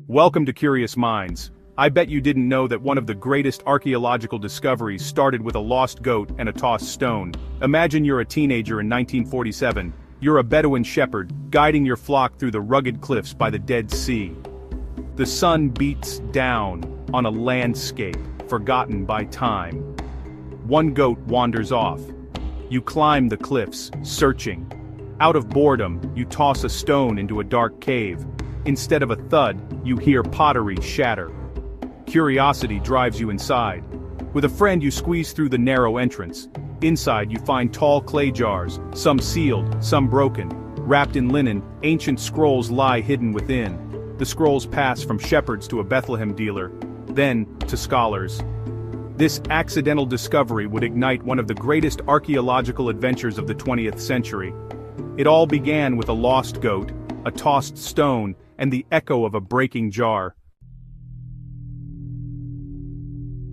Welcome to Curious Minds. I bet you didn't know that one of the greatest archaeological discoveries started with a lost goat and a tossed stone. Imagine you're a teenager in 1947. You're a Bedouin shepherd, guiding your flock through the rugged cliffs by the Dead Sea. The sun beats down on a landscape forgotten by time. One goat wanders off. You climb the cliffs, searching. Out of boredom, you toss a stone into a dark cave. Instead of a thud, you hear pottery shatter. Curiosity drives you inside. With a friend, you squeeze through the narrow entrance. Inside, you find tall clay jars, some sealed, some broken. Wrapped in linen, ancient scrolls lie hidden within. The scrolls pass from shepherds to a Bethlehem dealer, then to scholars. This accidental discovery would ignite one of the greatest archaeological adventures of the 20th century. It all began with a lost goat, a tossed stone, and the echo of a breaking jar.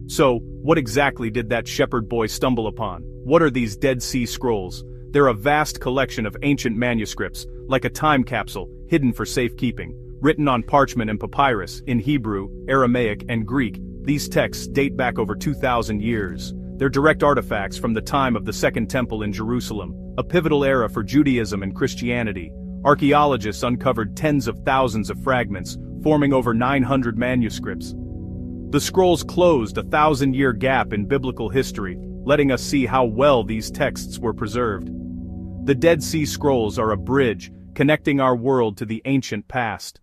So, what exactly did that shepherd boy stumble upon? What are these Dead Sea Scrolls? They're a vast collection of ancient manuscripts, like a time capsule, hidden for safekeeping. Written on parchment and papyrus, in Hebrew, Aramaic, and Greek, these texts date back over 2,000 years. They're direct artifacts from the time of the Second Temple in Jerusalem, a pivotal era for Judaism and Christianity. Archaeologists uncovered tens of thousands of fragments, forming over 900 manuscripts. The scrolls closed a 1,000-year gap in biblical history, letting us see how well these texts were preserved. The Dead Sea Scrolls are a bridge, connecting our world to the ancient past.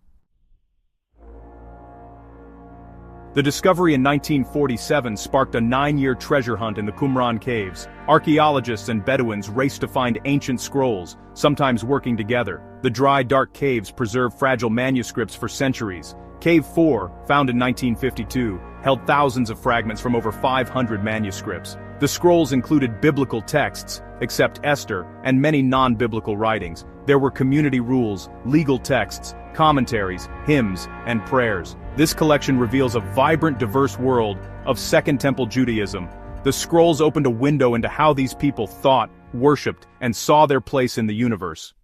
The discovery in 1947 sparked a 9-year treasure hunt in the Qumran caves. Archaeologists and Bedouins raced to find ancient scrolls, sometimes working together. The dry, dark caves preserve fragile manuscripts for centuries. Cave 4, found in 1952, held thousands of fragments from over 500 manuscripts. The scrolls included biblical texts, except Esther, and many non-biblical writings. There were community rules, legal texts, commentaries, hymns, and prayers. This collection reveals a vibrant, diverse world of Second Temple Judaism. The scrolls opened a window into how these people thought, worshipped, and saw their place in the universe.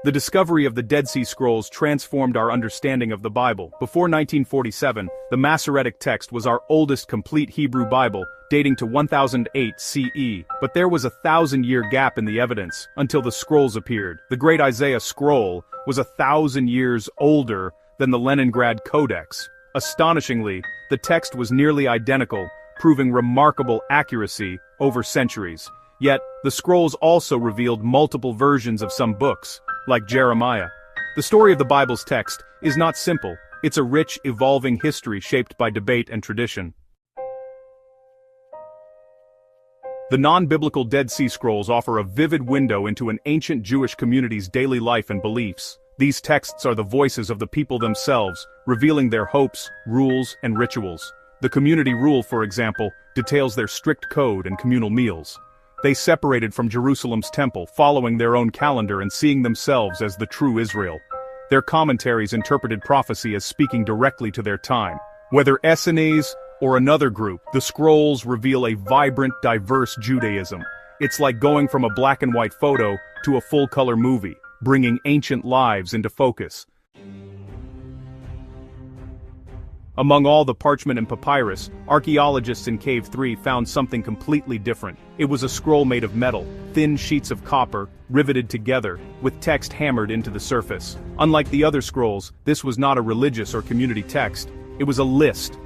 The discovery of the Dead Sea Scrolls transformed our understanding of the Bible. Before 1947, the Masoretic text was our oldest complete Hebrew Bible, dating to 1008 CE, but there was a 1,000-year gap in the evidence, until the scrolls appeared. The Great Isaiah Scroll was 1,000 years older than the Leningrad Codex. Astonishingly, the text was nearly identical, proving remarkable accuracy over centuries. Yet, the scrolls also revealed multiple versions of some books, like Jeremiah. The story of the Bible's text is not simple. It's a rich, evolving history shaped by debate and tradition. The non-biblical Dead Sea Scrolls offer a vivid window into an ancient Jewish community's daily life and beliefs. These texts are the voices of the people themselves, revealing their hopes, rules, and rituals. The community rule, for example, details their strict code and communal meals. They separated from Jerusalem's temple, following their own calendar and seeing themselves as the true Israel. Their commentaries interpreted prophecy as speaking directly to their time. Whether Essenes or another group, the scrolls reveal a vibrant, diverse Judaism. It's like going from a black and white photo to a full-color movie, bringing ancient lives into focus. Among all the parchment and papyrus, archaeologists in Cave 3 found something completely different. It was a scroll made of metal, thin sheets of copper, riveted together, with text hammered into the surface. Unlike the other scrolls, this was not a religious or community text. It was a list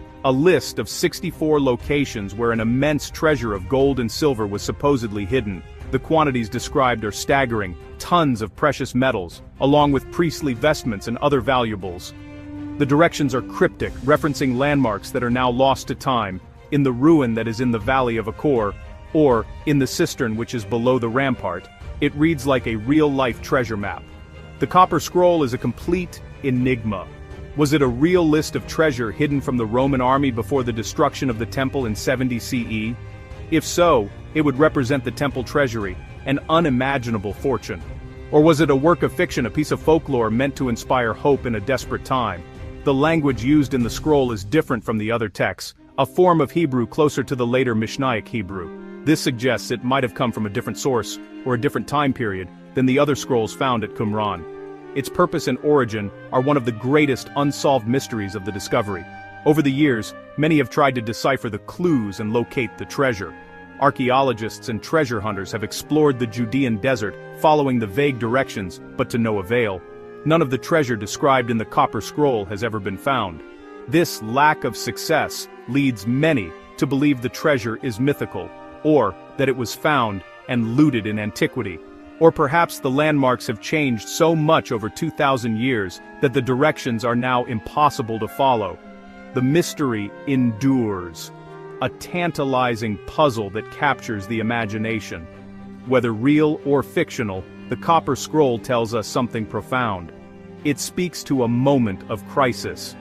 of 64 locations where an immense treasure of gold and silver was supposedly hidden. The quantities described are staggering, tons of precious metals, along with priestly vestments and other valuables. The directions are cryptic, referencing landmarks that are now lost to time, in the ruin that is in the valley of Achor, or in the cistern which is below the rampart. It reads like a real-life treasure map. The copper scroll is a complete enigma. Was it a real list of treasure hidden from the Roman army before the destruction of the temple in 70 CE? If so, it would represent the temple treasury, an unimaginable fortune. Or was it a work of fiction, a piece of folklore meant to inspire hope in a desperate time? The language used in the scroll is different from the other texts, a form of Hebrew closer to the later Mishnaic Hebrew. This suggests it might have come from a different source, or a different time period, than the other scrolls found at Qumran. Its purpose and origin are one of the greatest unsolved mysteries of the discovery. Over the years, many have tried to decipher the clues and locate the treasure. Archaeologists and treasure hunters have explored the Judean desert, following the vague directions, but to no avail. None of the treasure described in the Copper Scroll has ever been found. This lack of success leads many to believe the treasure is mythical, or that it was found and looted in antiquity. Or perhaps the landmarks have changed so much over 2,000 years that the directions are now impossible to follow. The mystery endures, a tantalizing puzzle that captures the imagination. Whether real or fictional, the Copper Scroll tells us something profound. It speaks to a moment of crisis,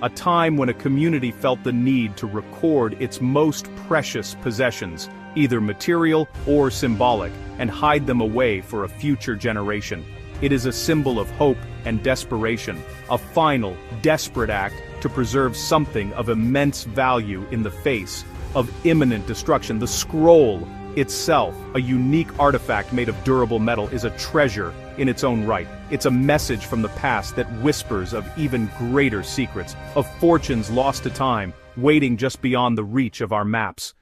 a time when a community felt the need to record its most precious possessions, either material or symbolic, and hide them away for a future generation. It is a symbol of hope and desperation, a final, desperate act to preserve something of immense value in the face of imminent destruction. The scroll itself, a unique artifact made of durable metal, is a treasure in its own right. It's a message from the past that whispers of even greater secrets, of fortunes lost to time, waiting just beyond the reach of our maps.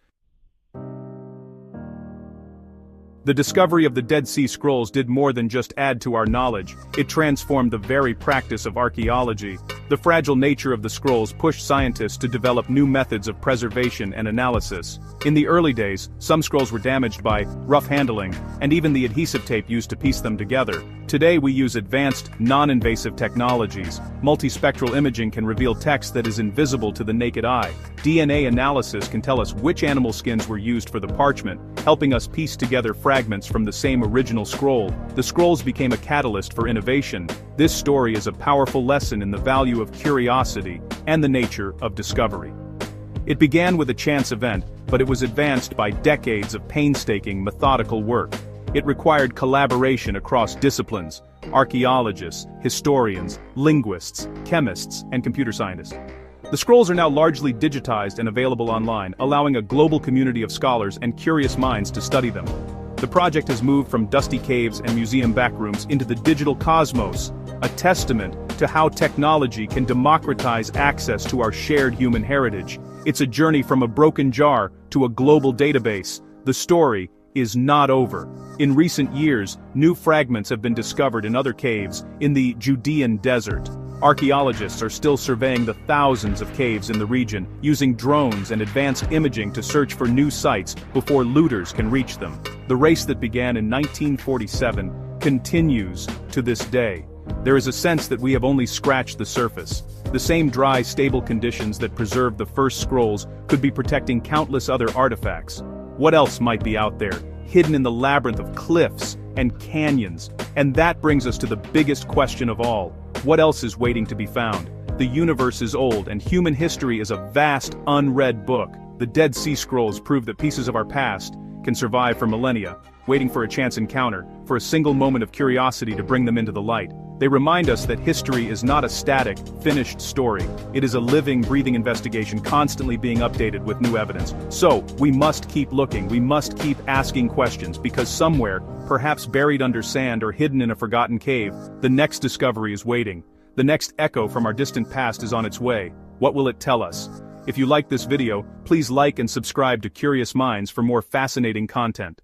The discovery of the Dead Sea Scrolls did more than just add to our knowledge, it transformed the very practice of archaeology. The fragile nature of the scrolls pushed scientists to develop new methods of preservation and analysis. In the early days, some scrolls were damaged by rough handling, and even the adhesive tape used to piece them together. Today we use advanced, non-invasive technologies. Multispectral imaging can reveal text that is invisible to the naked eye. DNA analysis can tell us which animal skins were used for the parchment, helping us piece together fragments from the same original scroll. The scrolls became a catalyst for innovation. This story is a powerful lesson in the value of curiosity and the nature of discovery. It began with a chance event, but it was advanced by decades of painstaking, methodical work. It required collaboration across disciplines: archaeologists, historians, linguists, chemists, and computer scientists. The scrolls are now largely digitized and available online, allowing a global community of scholars and curious minds to study them. The project has moved from dusty caves and museum backrooms into the digital cosmos, a testament to how technology can democratize access to our shared human heritage. It's a journey from a broken jar to a global database. The story is not over. In recent years, new fragments have been discovered in other caves in the Judean desert. Archaeologists are still surveying the thousands of caves in the region, using drones and advanced imaging to search for new sites before looters can reach them. The race that began in 1947 continues to this day. There is a sense that we have only scratched the surface. The same dry, stable conditions that preserved the first scrolls could be protecting countless other artifacts. What else might be out there, hidden in the labyrinth of cliffs and canyons? And that brings us to the biggest question of all. What else is waiting to be found? The universe is old, and human history is a vast, unread book. The Dead Sea Scrolls prove that pieces of our past can survive for millennia, waiting for a chance encounter, for a single moment of curiosity to bring them into the light. They remind us that history is not a static, finished story. It is a living, breathing investigation, constantly being updated with new evidence. So, we must keep looking, we must keep asking questions, because somewhere, perhaps buried under sand or hidden in a forgotten cave, the next discovery is waiting. The next echo from our distant past is on its way. What will it tell us? If you like this video, please like and subscribe to Curious Minds for more fascinating content.